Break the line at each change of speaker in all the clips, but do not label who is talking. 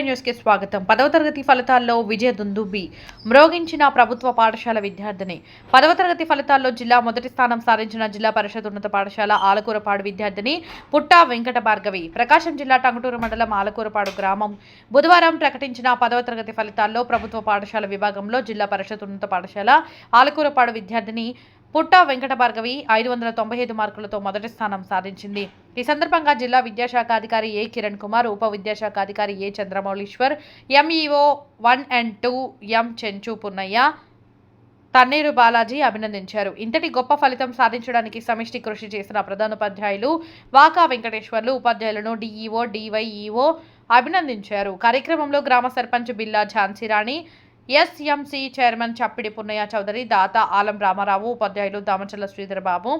News కి స్వాగతం. 10వ తరగతి ఫలితాల్లో విజయ దుందుబి మ్రోగించిన ప్రభుత్వ పాఠశాల విద్యార్థిని. 10వ తరగతి ఫలితాల్లో జిల్లా మొదటి స్థానం సాధించిన జిల్లా పరిషత్ ఉన్నత పాఠశాల ఆలకూరపాడు విద్యార్థిని పుట్టా వెంకట భార్గవి. ప్రకాశం జిల్లా టంగుటూరు మండలం ఆలకూరపాడు గ్రామం బుధవారం ప్రకటించిన 10వ తరగతి ఫలితాల్లో ప్రభుత్వ పాఠశాల విభాగంలో జిల్లా పరిషత్ ఉన్నత పాఠశాల ఆలకూరపాడు విద్యార్థిని పుట్టా వెంకట భార్గవి 595 మార్కులతో మొదటి స్థానం సాధించింది. ఈ సందర్భంగా జిల్లా విద్యాశాఖ అధికారి ఏ కిరణ్ కుమార్, ఉప విద్యాశాఖ అధికారి ఏ చంద్రమౌళీశ్వర్, ఎంఈఓ 1 and 2 ఎం చెంచు పున్నయ్య, తన్నీరు బాలాజీ అభినందించారు. ఇంతటి గొప్ప ఫలితం సాధించడానికి సమిష్టి కృషి చేసిన ప్రధానోపాధ్యాయులు వాకా వెంకటేశ్వర్లు, ఉపాధ్యాయులను డిఈఓ, డివైఈఓ అభినందించారు. కార్యక్రమంలో గ్రామ సర్పంచ్ బిల్లా ఝాన్సీరాణి, ఎస్ఎంసీ చైర్మన్ చప్పిడి పున్నయ్య చౌదరి, దాత ఆలం రామారావు, ఉపాధ్యాయులు Damachalla Sridhar Babu,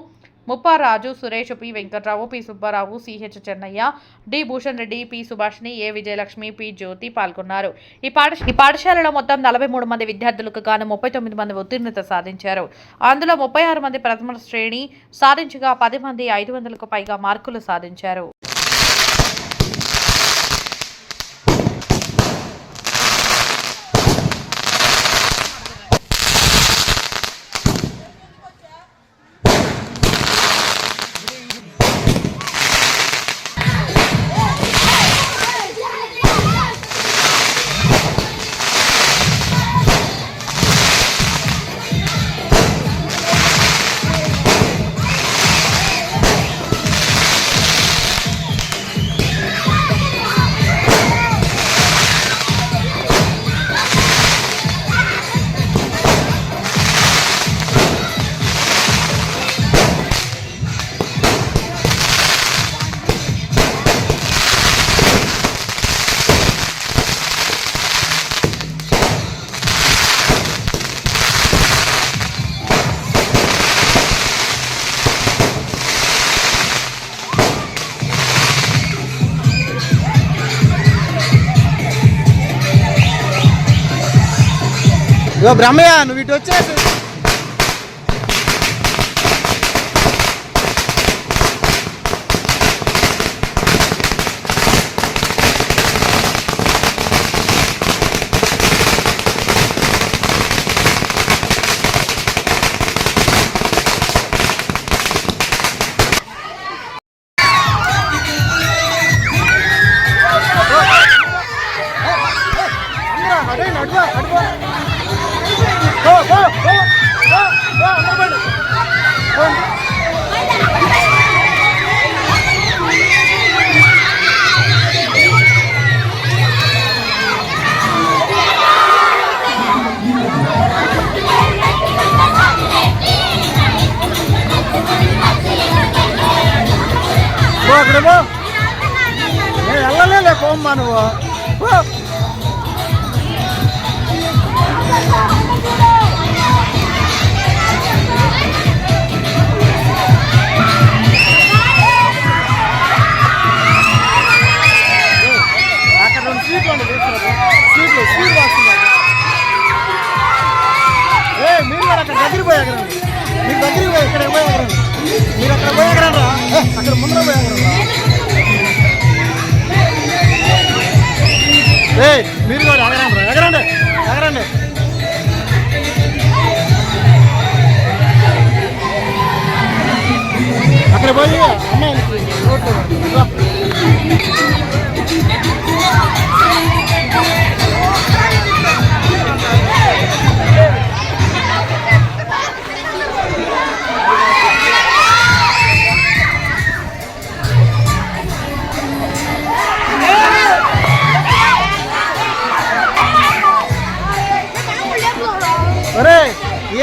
Mupparaju, Suresh, P Venkatrao, P Subbarao, CH Chennaiah, D Bhushan Reddy, P Subhashini, A Vijayalakshmi, P Jyothi పాల్గొన్నారు. ఈ పాఠశాలలో మొత్తం 43 మంది విద్యార్థులకు గాను 39 మంది ఉత్తీర్ణత సాధించారు. అందులో 36 మంది ప్రథమ శ్రేణి సాధించగా 10 మంది 500కు పైగా మార్కులు సాధించారు.
ఇగో బ్రహ్మయ్య, నువ్వు ఇటు వచ్చేసి వెళ్ళలేలే పోమ్మా నువ్వు. అక్కడ 2 సీట్లు అండి, స్పీడ్ వస్తుంది. మీరు కూడా అక్కడ దగ్గరికి పోయి ఎగరండి, మీరు దగ్గరికి పోయి ఇక్కడ పోయి ఎగరండి, మీరు అక్కడ పోయి ఎగరండి, అక్కడ ముందర పోయి ఎగరండి. మీరు కూడా ఎగరండి, ఎగరండి ఎగరండి. అక్కడ పోయి అమ్మాయి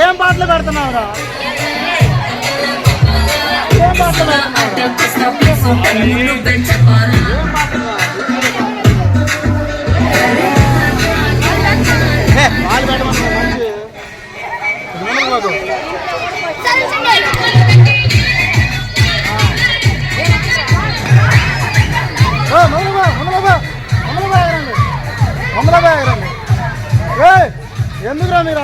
ఏం పాటలు పెడుతున్నావురా? ఏం పాటలు వాళ్ళు పెట్టమన్నా మంచి ఎందుకురా మీరు